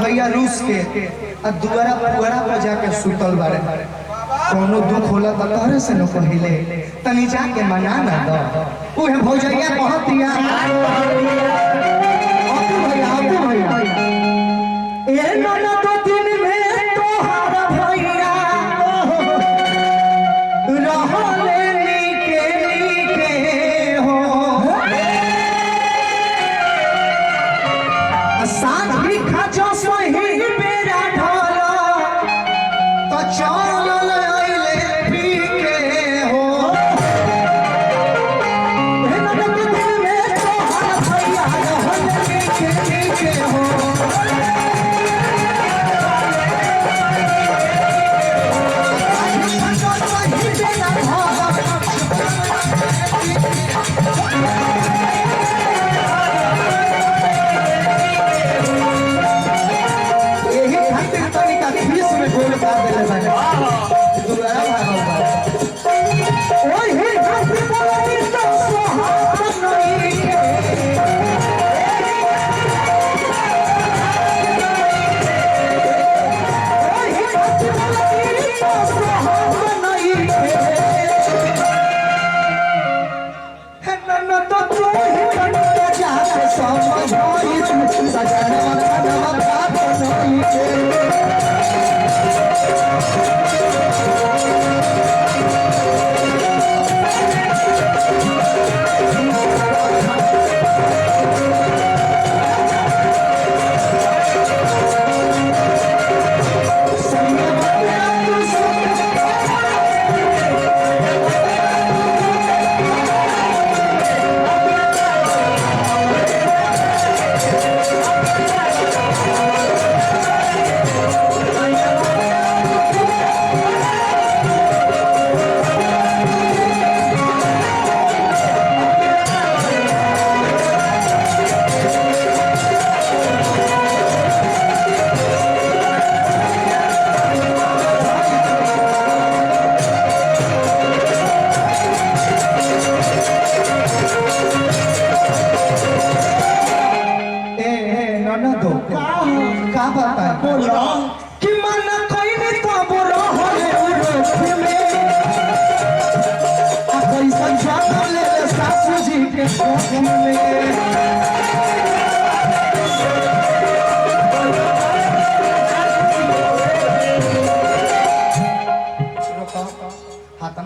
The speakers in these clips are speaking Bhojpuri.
भैया रूस के दुआरा पुआरा पर जाके सुतल बारे कोनो दुख होला त तोहरे से न कहिले तनी जाके मना ना दो उहे भौजैया कहतिया भैया ए नना तो दिन में तोहार भैया रहले नीके नीके हो साथी खजो सही बेरा ढाला तो चल आइले पीके हो हे ननद दिल में तोहार भैया रहले नीके नीके हो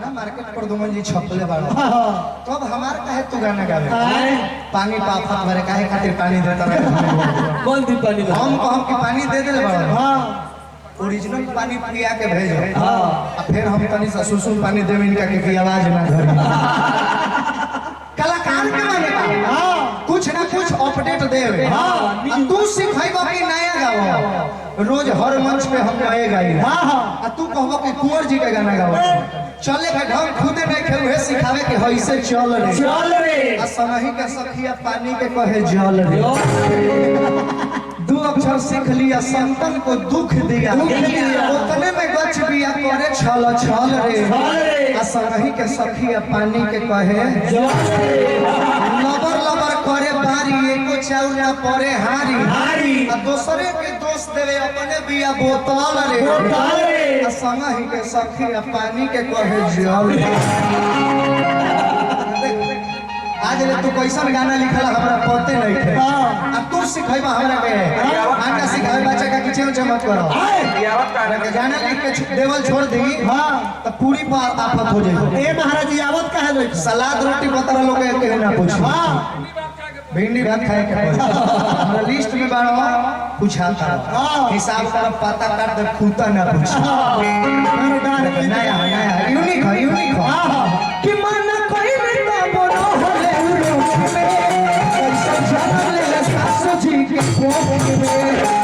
छपले बाड़ा तब हमार काहे तू गाना गावे पानी पाफा भरे काहे खातिर पानी देता रहे कौन दी पानी हम कहम कि पानी दे देले बाड़ा हां ओरिजिनल पानी पिया के भेजो हां फिर हम तनी सा सुसुम पानी देवे इनका के आवाज ना धरी कलाकार के माने बा हां कुछ ना कुछ अपडेट देवे हां तू सिखाइबा कि नया गाओ रोज हर मंच पे हम नए गाई हां हां तू कहबो कि कुंवर जी के गाना गाओ चले के ढंग खुदे नहीं खेलू है सिखावे के होइसे चल रे असनही के सखिया पानी के कहे जल रे दो अक्षर सीख लिया संतन को दुख दिया उतने में गच बिया करे छल छल रे असनही के सखिया पानी के कहे जल रे लबर लबर करे बारी एको चाउर ना परे हारी आ दूसरे के दोस्त देवे अपने बिया बोतल रे असनही के सखिया पानी के कहे जल आज रे तू कैसन गाना लिखला हमरा पते नहीं थे अब तू सिखाइबा हमरा के आंटा सिखावे बच्चा का किछे उछे मत करो यावत का गाना लिख के देवल छोड़ दी हां तो पूरी बात आफत हो जाई ए महाराज यावत काहे लो सलाद रोटी बतरा लोग के ना पूछ हां भिंडी भात खाए के हमरा लिस्ट में बाड़वा पूछाता हिसाब कर पता काट दे खूता ना पूछ नया नया यूनिक हां कि मन कोई नहीं बोलो होले कैसा जान ले सासू जी के कोप में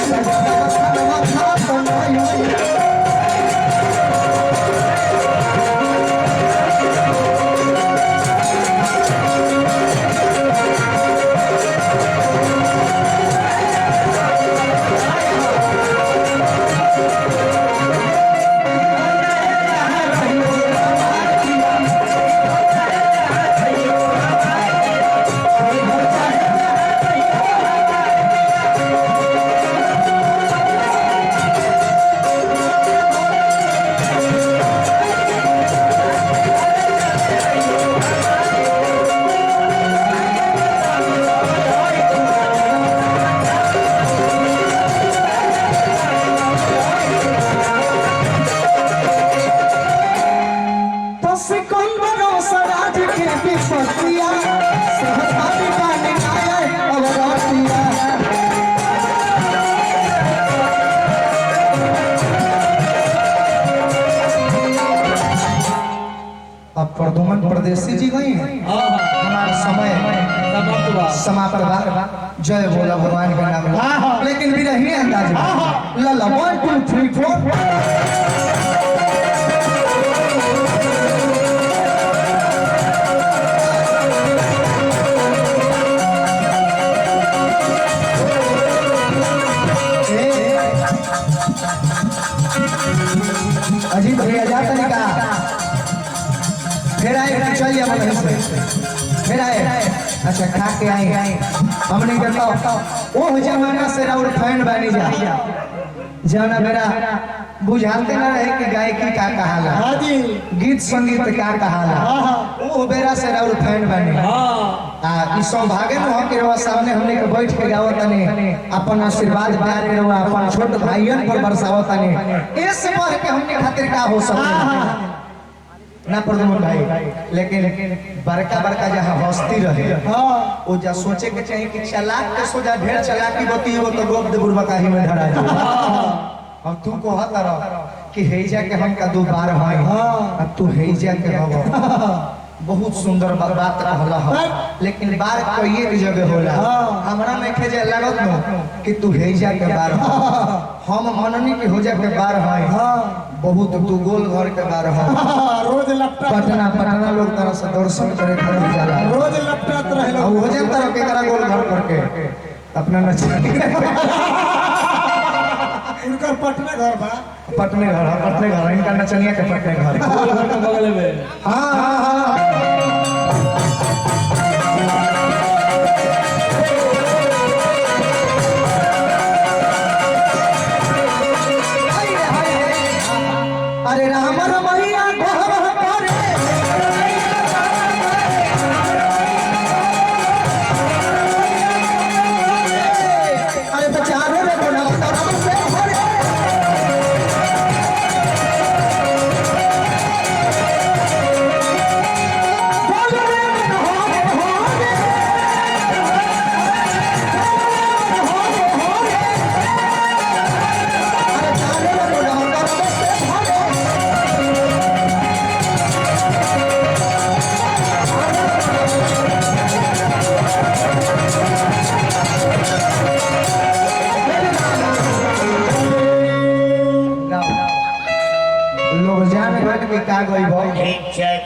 Come on. प्रदुमन परदेसी जी गई हैं हमारा समय समाप्त बा जय बोला भगवान का नाम लेकिन भी नहीं अंदाज में लला 1 2 3 4 अजीत भैया जा तरीका फिर आए चलिए वहीं से फिर आए अच्छा खा के आए हमने कहता वो जमाना से और फैन बनी जा जाना मेरा बुझाते ना रहे कि गायकी का कहाला हाँ जी गीत संगीत का कहाला वो बेरा से और फैन बने इस सौभाग्य में हम के रवा सामने हमने के बैठ के गावत तने अपन आशीर्वाद प्यार के रवा अपन छोट भाइयन पर बरसावत तने इससे बढ़ के हमने खातिर का हो सके ना प्रदुमन भाई लेकिन बड़का बड़का जहाँ हस्ती रहे वो जा सोचे के चाहिए कि चालाक के सोजा ढेर चालाकी बती वो तो गोप दे बुरबका ही में धरा जाए हम तू को हत रह कि हेजा के हम का दो बार है अब तू हेजा के हव बहुत सुंदर बात कहला है लेकिन बार कोई एक जगह होला हमरा में खेजे लागत न कि तू हेजा के बार हम मननी के होजा के बार है बहुत तू गोल घर के बार है रोज लपटा पटना लोग तरह से दर्शन करे खातिर जाला रोज लपटात रहे और हो जाए तरह के करा गोल घर करके अपना नचनी उनका पटना घर बा पटने घर इनका नचनिया के पटने घर के बगल में हाँ अरे राम रमैया अरे बेचारे रे बोला लोग जान गए कि का गई भाई जय